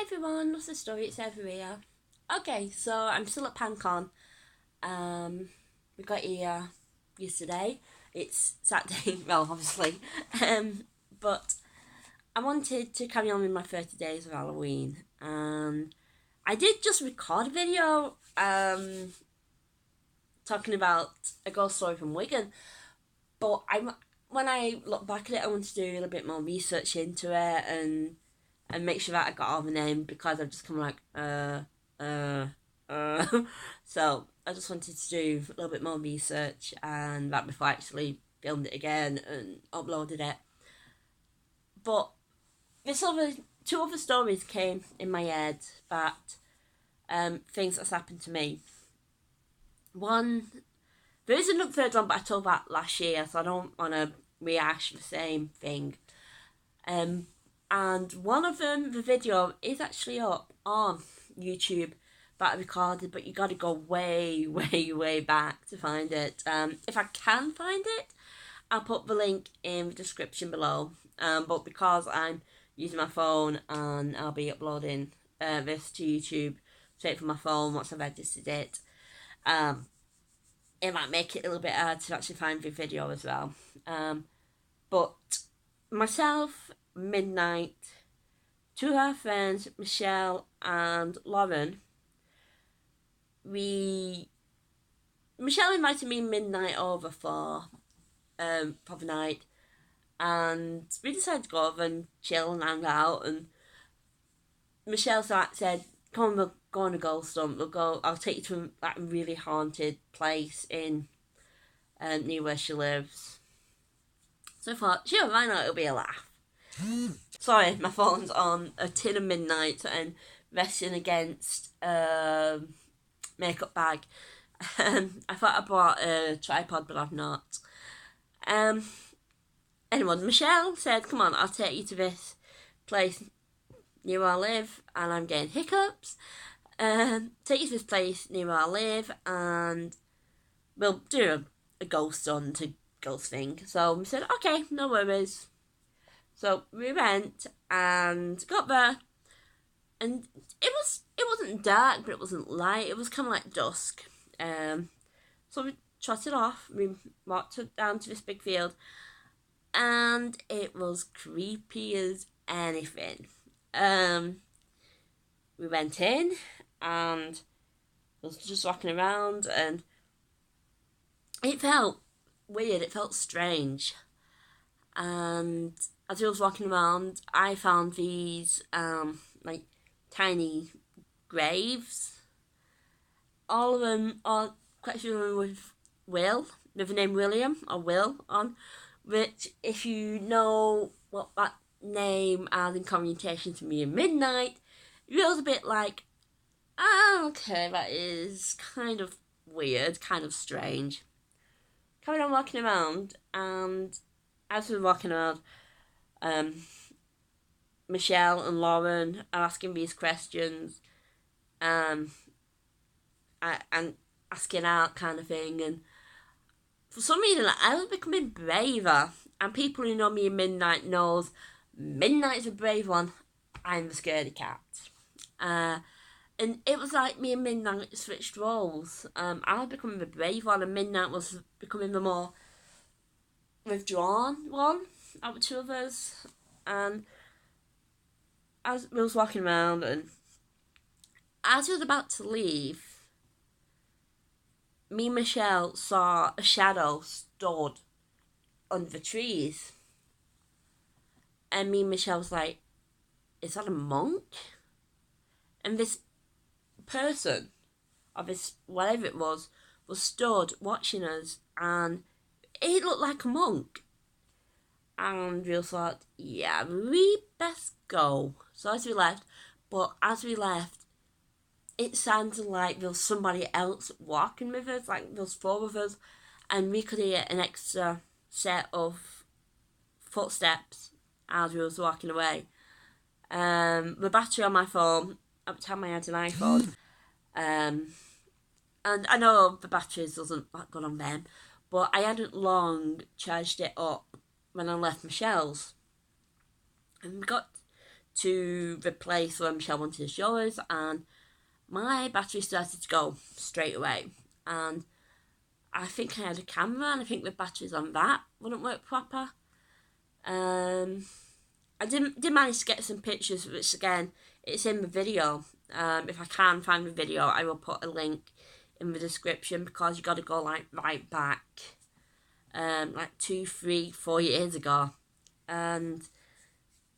Hi everyone, what's the story? It's Everia. Okay, so I'm still at PanCon. We got here yesterday. It's Saturday, well, obviously. But I wanted to carry on with my 30 days of Halloween. And I did just record a video talking about a ghost story from Wigan. But when I look back at it, I want to do a little bit more research into it and make sure that I got all the name, because I've just come so I just wanted to do a little bit more research and that before I actually filmed it again and uploaded it. But two other stories came in my head that things that's happened to me. One, there is a third one, but I told that last year, so I don't want to rehash the same thing. And one of them, the video, is actually up on YouTube that I recorded, but you got to go way, way, way back to find it. If I can find it, I'll put the link in the description below. But because I'm using my phone and I'll be uploading this to YouTube straight from my phone once I've registered it, it might make it a little bit hard to actually find the video as well. But myself, Midnight, two of our friends, Michelle and Lauren, Michelle invited me Midnight over for the night, and we decided to go over and chill and hang out. And Michelle said, "Come on, we'll go on a ghost hunt. I'll take you to that really haunted place in near where she lives." So I thought, sure, why not? It'll be a laugh. Sorry, my phone's on a tin of Midnight and resting against a makeup bag. I thought I bought a tripod, but I've not. Anyway, Michelle said, "Come on, I'll take you to this place near where I live," and I'm getting hiccups. Take you to this place near where I live, and we'll do a ghost hunt, a ghost thing. So we said, okay, no worries. So we went and got there, and it wasn't dark, but it wasn't light. It was kind of like dusk. So we trotted off. We walked down to this big field, and it was creepy as anything. We went in and was just walking around, and it felt weird. It felt strange. And as I was walking around, I found these like tiny graves. All of them, or quite a few of them, with the name William or Will on, which, if you know what that name has in commutation to me in Midnight, it feels a bit like, okay, that is kind of weird, kind of strange. Carried on walking around, and as we were walking around, Michelle and Lauren are asking these questions, and asking out kind of thing, and for some reason I was becoming braver, and people who know me in Midnight knows Midnight's a brave one, I'm the scaredy cat. And it was like me and Midnight switched roles. I was becoming the brave one, and Midnight was becoming the more withdrawn one out of two of us. And as we was walking around, and as we was about to leave, me and Michelle saw a shadow stood under the trees. And me and Michelle was like, is that a monk? And this person, or this whatever it was stood watching us, and it looked like a monk. And we all thought, yeah, we best go. So as we left, it sounded like there was somebody else walking with us, like there was four of us, and we could hear an extra set of footsteps as we was walking away. The battery on my phone, at the time I had an iPhone, and I know the batteries wasn't that good on them, but I hadn't long charged it up when I left Michelle's. And we got to the place where Michelle wanted to show us, and my battery started to go straight away. And I think I had a camera, and I think the batteries on that wouldn't work proper. I did manage to get some pictures, which again, it's in the video. If I can find the video, I will put a link in the description, because you got to go like right back, like 2, 3, 4 years ago. And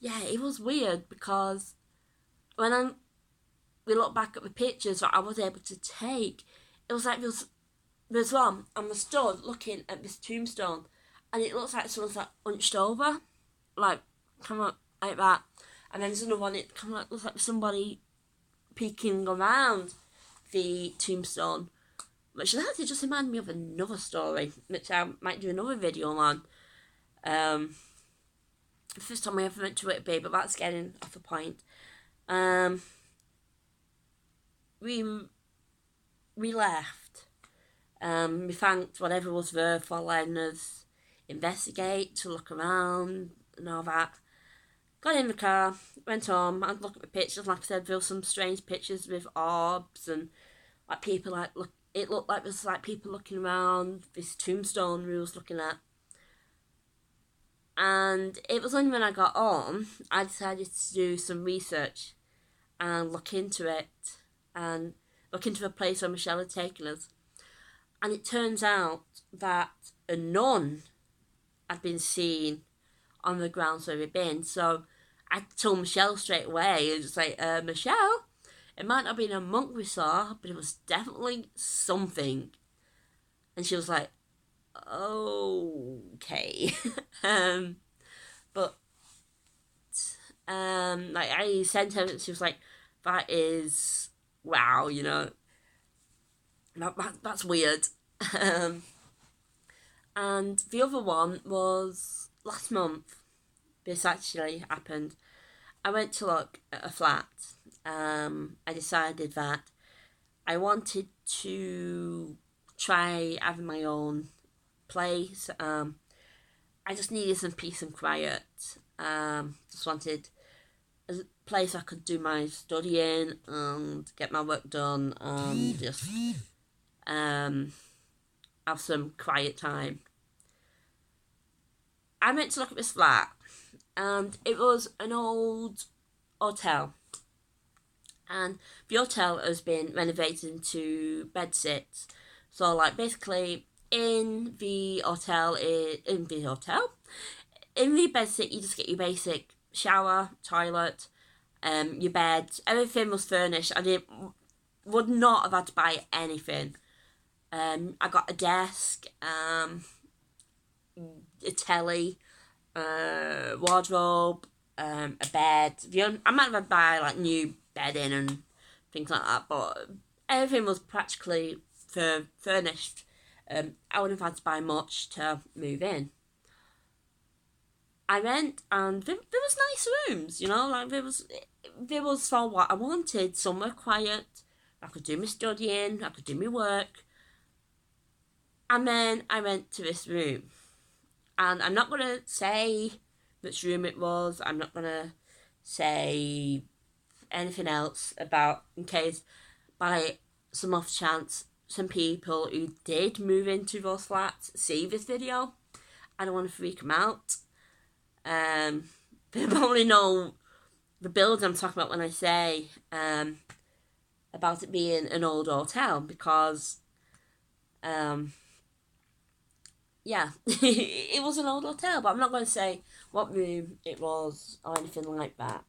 yeah, it was weird, because when we look back at the pictures that I was able to take, it was like there's one, and we stood looking at this tombstone, and it looks like someone's like hunched over, like kind of like that. And then there's another one, it kind of like looks like somebody peeking around the tombstone, which actually just reminded me of another story, which I might do another video on. The first time I ever went to it, babe, but that's getting off the point. We left. We thanked whatever was there for letting us investigate, to look around and all that. Got in the car, went home, and looked at the pictures. Like I said, there were some strange pictures with orbs and like people like look. It looked like there was like people looking around this tombstone we was looking at. And it was only when I got home I decided to do some research and look into it, and look into the place where Michelle had taken us. And it turns out that a nun had been seen on the grounds where we'd been. So I told Michelle straight away, and just like, Michelle, it might not have been a monk we saw, but it was definitely something. And she was like, okay. But like I sent her, and she was like, that is wow, you know, that's weird. And the other one was last month. This actually happened. I went to look at a flat. I decided that I wanted to try having my own place. I just needed some peace and quiet. Just wanted a place I could do my studying and get my work done, and just have some quiet time. I went to look at this flat, and it was an old hotel. And the hotel has been renovated into bedsits. So like basically in the bedsit you just get your basic shower, toilet, your bed, everything was furnished. Would not have had to buy anything. I got a desk, a telly, wardrobe, a bed. I might have had to buy like new bedding and things like that, but everything was practically furnished. I wouldn't have had to buy much to move in. I went, and there was nice rooms, you know, like there was for what I wanted. Somewhere quiet, I could do my studying, I could do my work. And then I went to this room, and I'm not going to say which room it was. I'm not going to say anything else about, in case by some off chance some people who did move into those flats see this video. I don't want to freak them out. They probably know the building I'm talking about when I say about it being an old hotel, because yeah, it was an old hotel, but I'm not going to say what room it was or anything like that.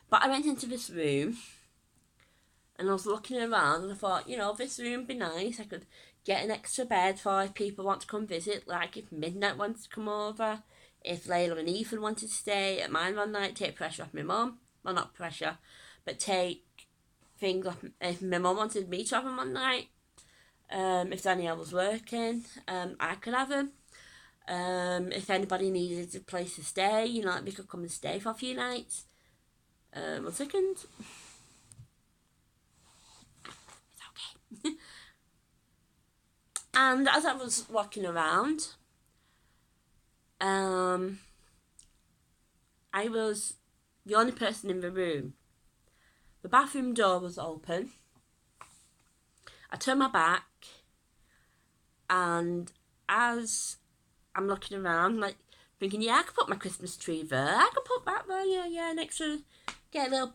But I went into this room, and I was looking around, and I thought, you know, this room would be nice. I could get an extra bed for if people want to come visit, like if Midnight wanted to come over, if Layla and Ethan wanted to stay at mine one night, take pressure off my mum. Well, not pressure, but take things off. If my mum wanted me to have them one night, if Danielle was working, I could have them. If anybody needed a place to stay, you know, like we could come and stay for a few nights. 1 second. It's okay. And as I was walking around, I was the only person in the room. The bathroom door was open. I turned my back, and as I'm looking around, like thinking, yeah, I could put my Christmas tree there. I could put that there, yeah, next to get a little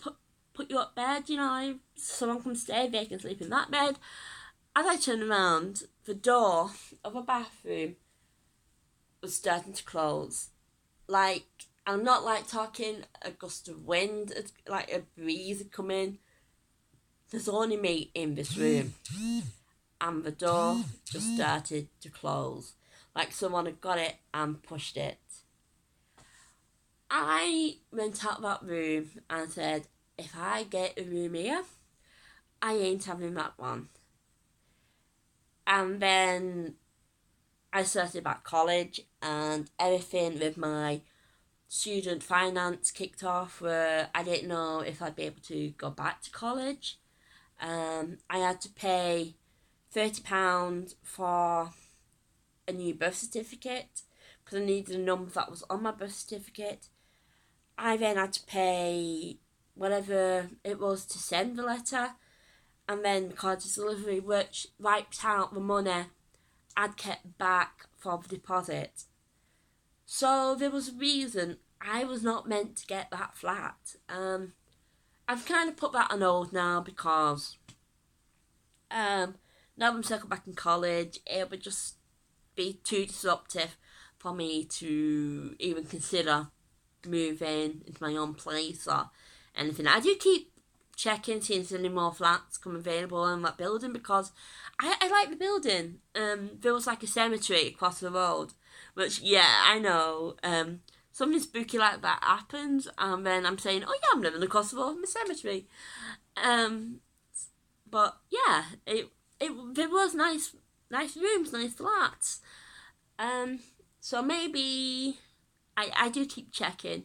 put you up bed, if someone can stay, they can sleep in that bed. As I turned around, the door of a bathroom was starting to close. Like, I'm not like talking a gust of wind, it's like a breeze coming. There's only me in this room, and the door just started to close. Like someone had got it and pushed it. I went out that room and said, if I get a room here, I ain't having that one. And then I started back college, and everything with my student finance kicked off where I didn't know if I'd be able to go back to college. I had to pay £30 for a new birth certificate because I needed a number that was on my birth certificate. I then had to pay whatever it was to send the letter, and then because the delivery wiped out the money I'd kept back for the deposit. So there was a reason I was not meant to get that flat. I've kind of put that on hold now because now I'm settled back in college, it would just be too disruptive for me to even consider moving into my own place or anything. I do keep checking, seeing if there's any more flats come available in that building because I like the building. There was like a cemetery across the road, which, yeah, I know. Something spooky like that happens, and then I'm saying, oh yeah, I'm living across the road from a cemetery. But yeah, it was nice rooms, nice flats. So maybe I do keep checking,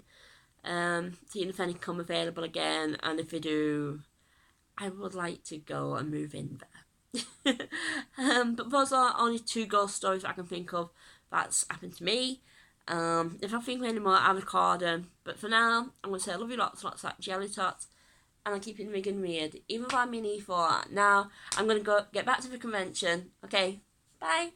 seeing if any come available again, and if they do, I would like to go and move in there. But those are only two ghost stories I can think of that's happened to me. If I think of any more, I'll record them. But for now, I'm going to say I love you lots like jelly tots, and I'm keeping Megan weird, even though I'm in E4. Now, I'm going to go get back to the convention. Okay, bye.